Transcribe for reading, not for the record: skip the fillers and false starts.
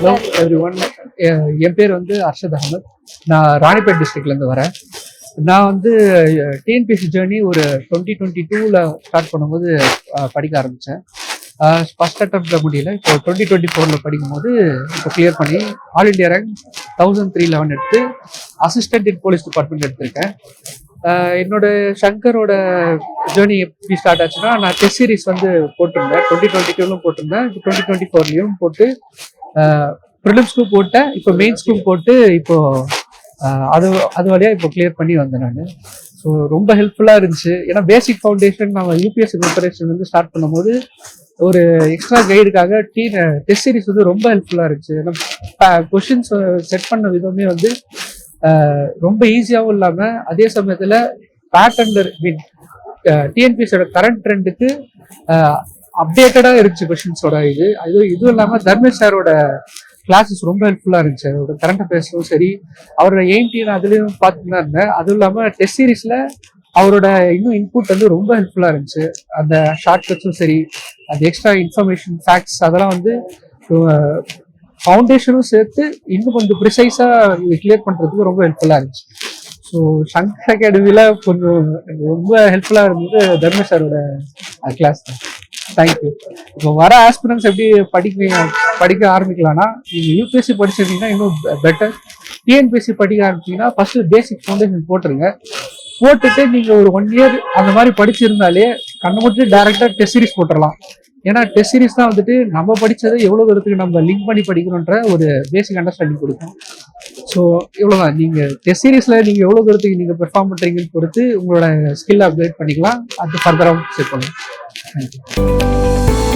Hello every one. என் பேர் வந்து அர்ஷத் அகமத். நான் ராணிப்பேட் டிஸ்ட்ரிக்ட்லேருந்து வரேன். நான் வந்து டிஎன்பிஎஸ்சி ஜேர்னி ஒரு 2022 ஸ்டார்ட் பண்ணும்போது படிக்க ஆரம்பித்தேன். ஃபஸ்ட் அட்டம்ப்டில் முடியல. இப்போ 2024 படிக்கும்போது இப்போ கிளியர் பண்ணி ஆல் இண்டியா ரேங்க் 1311 எடுத்து அசிஸ்டன்ட் இன் போலீஸ் டிபார்ட்மெண்ட் எடுத்திருக்கேன். என்னோட சங்கரோட ஜேர்னி எப்படி ஸ்டார்ட் ஆச்சுன்னா, நான் டெஸ்ட் சீரிஸ் வந்து போட்டிருந்தேன். 2022 போட்டிருந்தேன். இப்போ 2024 போட்டு ப்ரிலிம்ஸ்க்கும் போட்டேன். இப்போ மெயின்ஸ்க்கும் போட்டு இப்போ அது வழியாக இப்போ கிளியர் பண்ணி வந்தேன் நான். ஸோ ரொம்ப ஹெல்ப்ஃபுல்லாக இருந்துச்சு. ஏன்னா பேசிக் ஃபவுண்டேஷன் நம்ம யூபிஎஸ்சி ப்ரிப்பரேஷன் வந்து ஸ்டார்ட் பண்ணும்போது ஒரு எக்ஸ்ட்ரா கைடுக்காக டெஸ்ட் சீரிஸ் வந்து ரொம்ப ஹெல்ப்ஃபுல்லாக இருந்துச்சு. ஏன்னா கொஷின்ஸ் செட் பண்ண விதமே வந்து ரொம்ப ஈஸியாகவும் இல்லாமல் அதே சமயத்தில் பேட்டர்ன் மீன் டிஎன்பிஎஸோட கரண்ட் ட்ரெண்டுக்கு அப்டேட்டடாக இருந்துச்சு கொஷின்ஸோட. இதுவும் இல்லாமல் தர்மேஷ் சாரோட கிளாஸஸ் ரொம்ப ஹெல்ப்ஃபுல்லாக இருந்துச்சு. அவரோட கரண்ட் அஃபேர்ஸும் சரி, அவரோட நான் அதுலேயும் பார்த்துட்டு தான் இருந்தேன். அதுவும் இல்லாமல் டெஸ்ட் சீரீஸில் அவரோட இன்னும் இன்புட் வந்து ரொம்ப ஹெல்ப்ஃபுல்லாக இருந்துச்சு. அந்த ஷார்ட்கட்ஸும் சரி, அந்த எக்ஸ்ட்ரா இன்ஃபர்மேஷன் ஃபேக்ட்ஸ் அதெல்லாம் வந்து ஃபவுண்டேஷனும் சேர்த்து இன்னும் கொஞ்சம் ப்ரிசைஸாக இது கிளியர் பண்ணுறதுக்கு ரொம்ப ஹெல்ப்ஃபுல்லாக இருந்துச்சு. ஸோ சங்கர் அகாடமியில் கொஞ்சம் ரொம்ப ஹெல்ப்ஃபுல்லாக இருந்தது தர்மேஷ் சாரோட கிளாஸ் தான். தேங்க்யூ. இப்போ வர ஆஸ்பிரன்ஸ் எப்படி படிக்க ஆரம்பிக்கலாம்னா, நீங்கள் யூபிஎஸ்சி படிச்சிருந்தீங்கன்னா இன்னும் பெட்டர். டிஎன்பிஎஸ்சி படிக்க ஆரம்பிச்சிங்கன்னா ஃபர்ஸ்ட் பேசிக் ஃபவுண்டேஷன் போட்டுருங்க. போட்டுட்டு நீங்கள் ஒரு 1 இயர் அந்த மாதிரி படிச்சிருந்தாலே கண்ணை மட்டும் டேரெக்டாக டெஸ்ட் சீரிஸ் போட்டுடலாம். ஏன்னா டெஸ்ட் சீரிஸ் தான் வந்துட்டு நம்ம படித்ததை எவ்வளோ தூரத்துக்கு நம்ம லிங்க் பண்ணி படிக்கணுன்ற ஒரு பேசிக் அண்டர்ஸ்டாண்டிங் கொடுக்கும். ஸோ இவ்வளோதான். நீங்கள் டெஸ்ட் சீரிஸில் நீங்கள் எவ்வளோ தூரத்துக்கு நீங்கள் பெர்ஃபார்ம் பண்ணுறீங்கன்னு பொறுத்து உங்களோட ஸ்கில் அப்கிரேட் பண்ணிக்கலாம். அது ஃபர்தராக செக் பண்ணலாம். தேங்க்யூ.